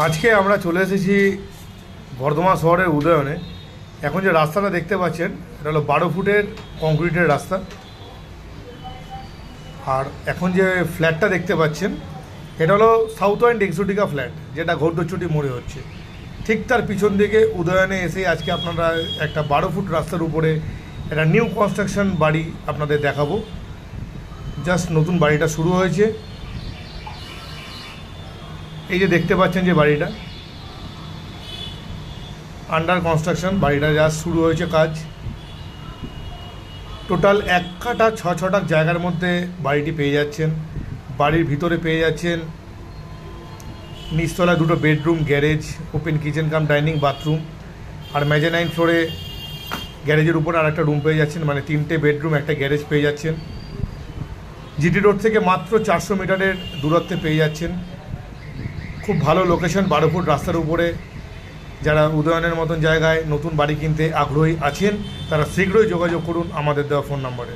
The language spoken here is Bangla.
আজকে আমরা চলে এসেছি বর্ধমান শহরের উদয়নে। এখন যে রাস্তাটা দেখতে পাচ্ছেন এটা হলো 12 ফুটের কংক্রিটের রাস্তা। আর এখন যে ফ্ল্যাটটা দেখতে পাচ্ছেন এটা হলো সাউথ ওয়েন্ড এক্সোটিকা ফ্ল্যাট, যেটা ঘোড়দচুটি মোড়ে হচ্ছে। ঠিক তার পিছন দিকে উদয়নে এসে আজকে আপনারা একটা 12 ফুট রাস্তার উপরে একটা নিউ কনস্ট্রাকশন বাড়ি আপনাদের দেখাবো। জাস্ট নতুন বাড়িটা শুরু হয়েছে। এই যে দেখতে পাচ্ছেন যে বাড়িটা আন্ডার কনস্ট্রাকশন, বাড়িটা জাস্ট শুরু হয়েছে কাজ। টোটাল 1 কাঠা 6 ছটাক জায়গার মধ্যে বাড়িটি পেয়ে যাচ্ছেন। বাড়ির ভিতরে পেয়ে যাচ্ছেন নিচতলায় 2টো bedroom, garage, open kitchen cum dining bathroom. আর মেজানাইন ফ্লোরে গ্যারেজের উপর আর একটা রুম পেয়ে যাচ্ছেন, মানে 3টে বেডরুম, একটা গ্যারেজ পেয়ে যাচ্ছেন। জিটি রোড থেকে মাত্র 400 মিটারের দূরত্বে পেয়ে যাচ্ছেন। খুব ভালো লোকেশন, 12 ফুট রাস্তার উপরে। যারা উদয়নের মতন জায়গায় নতুন বাড়ি কিনতে আগ্রহী আছেন তারা শীঘ্রই যোগাযোগ করুন আমাদের দেওয়া ফোন নম্বরে।